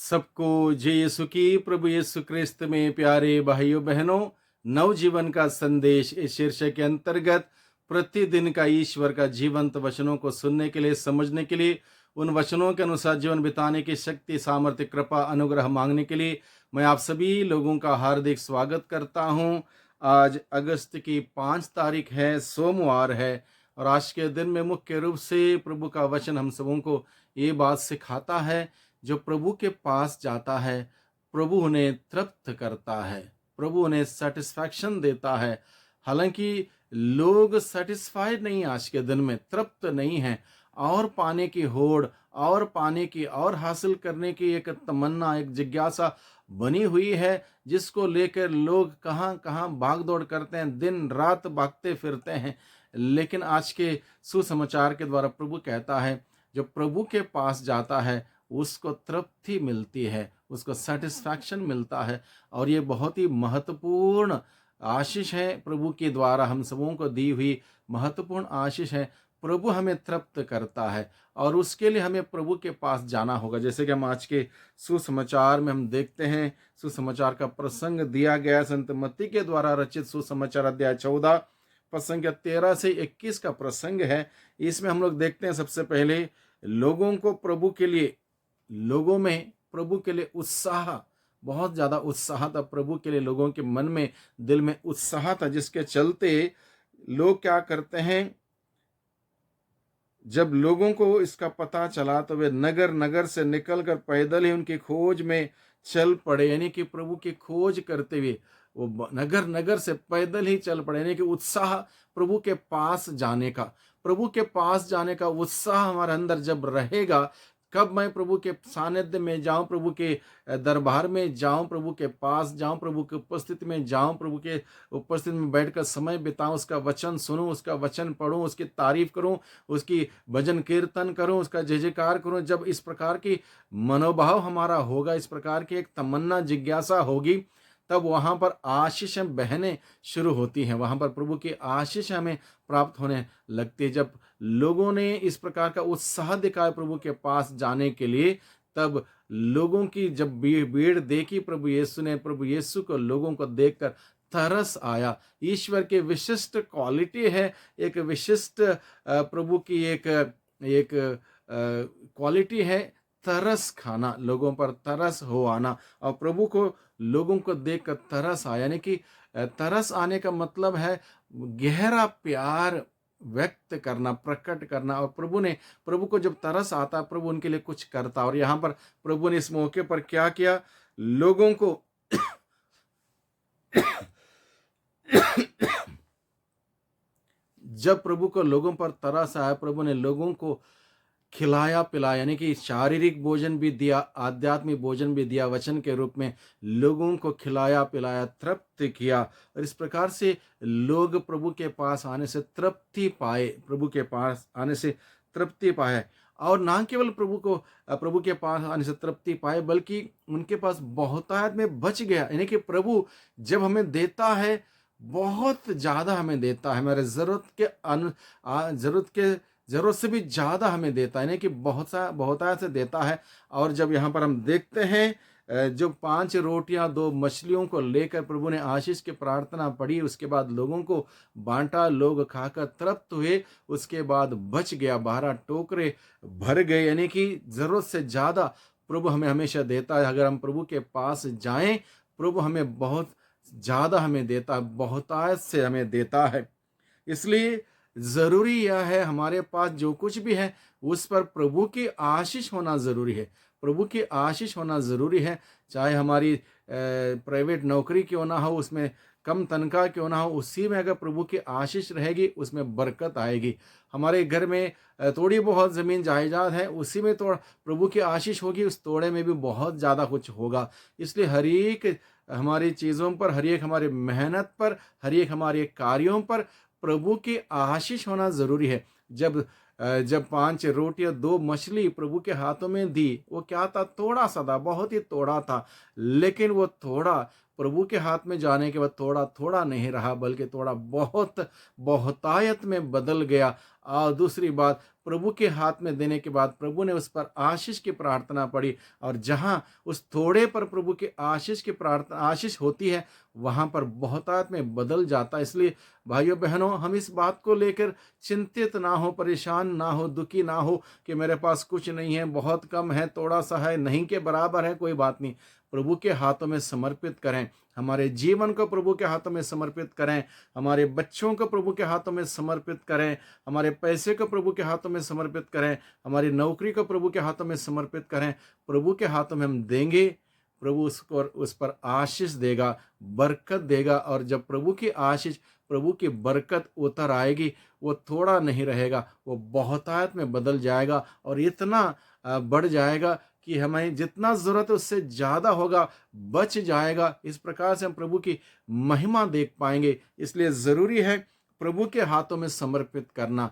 सबको जय यीशु की। प्रभु यीशु क्रिस्त में प्यारे भाइयों बहनों, नवजीवन का संदेश इस शीर्षक के अंतर्गत प्रतिदिन का ईश्वर का जीवंत वचनों को सुनने के लिए, समझने के लिए, उन वचनों के अनुसार जीवन बिताने की शक्ति, सामर्थ्य, कृपा, अनुग्रह मांगने के लिए मैं आप सभी लोगों का हार्दिक स्वागत करता हूं। आज अगस्त की 5 तारीख है, सोमवार है। और आज के दिन में मुख्य रूप से प्रभु का वचन हम सबों को ये बात सिखाता है, जो प्रभु के पास जाता है प्रभु उन्हें तृप्त करता है, प्रभु उन्हें सेटिस्फैक्शन देता है। हालांकि लोग सेटिस्फाइड नहीं, आज के दिन में तृप्त नहीं है। और पाने की होड़, और पाने की, और हासिल करने की एक तमन्ना, एक जिज्ञासा बनी हुई है, जिसको लेकर लोग कहाँ कहाँ भाग दौड़ करते हैं, दिन रात भागते फिरते हैं। लेकिन आज के सुसमाचार के द्वारा प्रभु कहता है, जो प्रभु के पास जाता है उसको तृप्ति मिलती है, उसको सेटिस्फैक्शन मिलता है। और ये बहुत ही महत्वपूर्ण आशीष है, प्रभु के द्वारा हम सबों को दी हुई महत्वपूर्ण आशीष है। प्रभु हमें तृप्त करता है और उसके लिए हमें प्रभु के पास जाना होगा। जैसे कि हम आज के सुसमाचार में हम देखते हैं, सुसमाचार का प्रसंग दिया गया संत मत्ती के द्वारा रचित सुसमाचार अध्याय 14 प्रसंग 13 से 21 का प्रसंग है। इसमें हम लोग देखते हैं, सबसे पहले लोगों को प्रभु के लिए, लोगों में प्रभु के लिए उत्साह, बहुत ज्यादा उत्साह था प्रभु के लिए। लोगों के मन में, दिल में उत्साह था, जिसके चलते लोग क्या करते हैं, जब लोगों को इसका पता चला तो वे नगर नगर से निकलकर पैदल ही उनकी खोज में चल पड़े। यानी कि प्रभु की खोज करते हुए वो नगर नगर से पैदल ही चल पड़े। यानी कि उत्साह प्रभु के पास जाने का, प्रभु के पास जाने का उत्साह हमारे अंदर जब रहेगा, कब मैं प्रभु के सानिध्य में जाऊं, प्रभु के दरबार में जाऊं, प्रभु के पास जाऊं, प्रभु की उपस्थिति में जाऊं, प्रभु के उपस्थिति में बैठकर समय बिताऊं, उसका वचन सुनूं, उसका वचन पढ़ूं, उसकी तारीफ करूं, उसकी भजन कीर्तन करूं, उसका जय जयकार करूं। जब इस प्रकार की मनोभाव हमारा होगा, इस प्रकार की एक तमन्ना, जिज्ञासा होगी, तब वहां पर आशीषें बहने शुरू होती हैं, वहां पर प्रभु की आशीष हमें प्राप्त होने लगती है। जब लोगों ने इस प्रकार का उत्साह दिखाया प्रभु के पास जाने के लिए, तब लोगों की जब भीड़ देखी प्रभु यीशु ने, प्रभु यीशु को लोगों को देखकर तरस आया। ईश्वर की विशिष्ट क्वालिटी है, एक विशिष्ट प्रभु की एक एक क्वालिटी है, तरस खाना, लोगों पर तरस हो आना। और प्रभु को लोगों को देखकर तरस आया, यानी कि तरस आने का मतलब है गहरा प्यार व्यक्त करना, प्रकट करना। और प्रभु को जब तरस आता, प्रभु उनके लिए कुछ करता। और यहाँ पर प्रभु ने इस मौके पर क्या किया, लोगों को जब प्रभु को लोगों पर तरस आया, प्रभु ने लोगों को खिलाया पिलाया, यानी कि शारीरिक भोजन भी दिया, आध्यात्मिक भोजन भी दिया, वचन के रूप में लोगों को खिलाया पिलाया, तृप्त किया। और इस प्रकार से लोग प्रभु के पास आने से तृप्ति पाए, प्रभु के पास आने से तृप्ति पाए। और ना केवल प्रभु के पास आने से तृप्ति पाए, बल्कि उनके पास बहुतायत में बच गया। यानी कि प्रभु जब हमें देता है, बहुत ज्यादा हमें देता है, हमारे जरूरत से भी ज्यादा हमें देता है, यानी कि बहुतायत से देता है। और जब यहाँ पर हम देखते हैं, जो 5 रोटियां 2 मछलियों को लेकर प्रभु ने आशीष की प्रार्थना पढ़ी, उसके बाद लोगों को बांटा, लोग खाकर तृप्त हुए, उसके बाद बच गया, 12 टोकरे भर गए। यानी कि जरूरत से ज्यादा प्रभु हमें हमेशा देता है। अगर हम प्रभु के पास जाएं, प्रभु हमें बहुत ज्यादा हमें देता है, बहुतायत से हमें देता है। इसलिए जरूरी यह है, हमारे पास जो कुछ भी है उस पर प्रभु की आशीष होना जरूरी है, प्रभु की आशीष होना जरूरी है। चाहे हमारी प्राइवेट नौकरी क्यों ना हो, उसमें कम तनख्वाह क्यों ना हो, उसी में अगर प्रभु की आशीष रहेगी, उसमें बरकत आएगी। हमारे घर में थोड़ी बहुत जमीन जायदाद है, उसी में तो प्रभु की आशीष होगी, उस तोड़े में भी बहुत ज्यादा कुछ होगा। इसलिए हर एक हमारी चीजों पर, हर एक हमारी मेहनत पर, हर एक हमारे कार्यों पर प्रभु की आशीष होना जरूरी है। जब 5 रोटियां 2 मछली प्रभु के हाथों में दी, वो क्या था, थोड़ा सा था, बहुत ही थोड़ा था। लेकिन वो थोड़ा प्रभु के हाथ में जाने के बाद थोड़ा थोड़ा नहीं रहा, बल्कि थोड़ा बहुत बहुतायत में बदल गया। और दूसरी बात, प्रभु के हाथ में देने के बाद प्रभु ने उस पर आशीष की प्रार्थना पड़ी, और जहाँ उस थोड़े पर प्रभु की आशीष की प्रार्थना आशीष होती है, वहाँ पर बहुतायत में बदल जाता है। इसलिए भाइयों बहनों, हम इस बात को लेकर चिंतित ना हो, परेशान ना हो, दुखी ना हो कि मेरे पास कुछ नहीं है, बहुत कम है, थोड़ा सा है, नहीं के बराबर है। कोई बात नहीं, प्रभु के हाथों में समर्पित करें, हमारे जीवन को प्रभु के हाथों में समर्पित करें, हमारे बच्चों को प्रभु के हाथों में समर्पित करें, हमारे पैसे को प्रभु के हाथों में समर्पित करें, हमारी नौकरी को प्रभु के हाथों में समर्पित करें। प्रभु के हाथों में हम देंगे, प्रभु उसको उस पर आशीष देगा, बरकत देगा। और जब प्रभु की आशीष, प्रभु की बरकत उतर आएगी, वो थोड़ा नहीं रहेगा, वो बहुतायत में बदल जाएगा और इतना बढ़ जाएगा कि हमें जितना ज़रूरत है उससे ज़्यादा होगा, बच जाएगा। इस प्रकार से हम प्रभु की महिमा देख पाएंगे। इसलिए ज़रूरी है प्रभु के हाथों में समर्पित करना।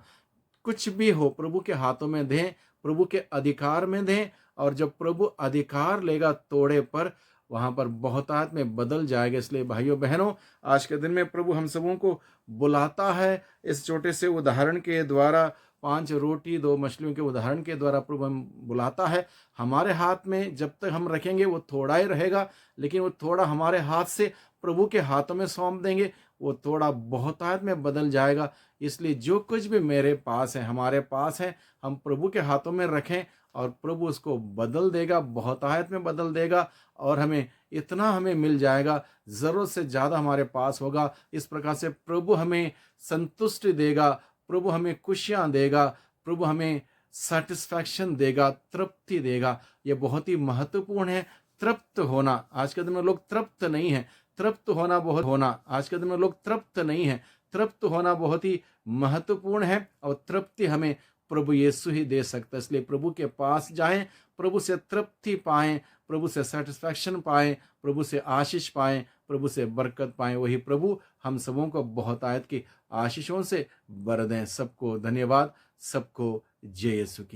कुछ भी हो प्रभु के हाथों में दें, प्रभु के अधिकार में दें, और जब प्रभु अधिकार लेगा तोड़े पर, वहाँ पर बहुतायत में बदल जाएगा। इसलिए भाइयों बहनों, आज के दिन में प्रभु हम सबों को बुलाता है। इस छोटे से उदाहरण के द्वारा, 5 रोटी 2 मछलियों के उदाहरण के द्वारा प्रभु हम बुलाता है। हमारे हाथ में जब तक हम रखेंगे वो थोड़ा ही रहेगा, लेकिन वो थोड़ा हमारे हाथ से प्रभु के हाथों में सौंप देंगे, वो थोड़ा बहुतायत में बदल जाएगा। इसलिए जो कुछ भी मेरे पास है, हमारे पास है, हम प्रभु के हाथों में रखें और प्रभु उसको बदल देगा, बहुतायत में बदल देगा, और हमें मिल जाएगा, ज़रूरत से ज़्यादा हमारे पास होगा। इस प्रकार से प्रभु हमें संतुष्टि देगा, प्रभु हमें खुशियाँ देगा, प्रभु हमें सैटिस्फैक्शन देगा, तृप्ति देगा। ये बहुत ही महत्वपूर्ण है, तृप्त होना। आज के दिन में लोग तृप्त नहीं है, तृप्त होना आज के दिन में लोग तृप्त नहीं है। तृप्त होना बहुत ही महत्वपूर्ण है, और तृप्ति हमें प्रभु यीशु ही दे सकता है। इसलिए प्रभु के पास जाएं, प्रभु से तृप्ति पाएं, प्रभु से सेटिस्फैक्शन पाएं, प्रभु से आशीष पाएं, प्रभु से बरकत पाएं। वही प्रभु हम सबों को बहुतायत की आशीषों से भर दें। सबको धन्यवाद, सबको जय यीशु की।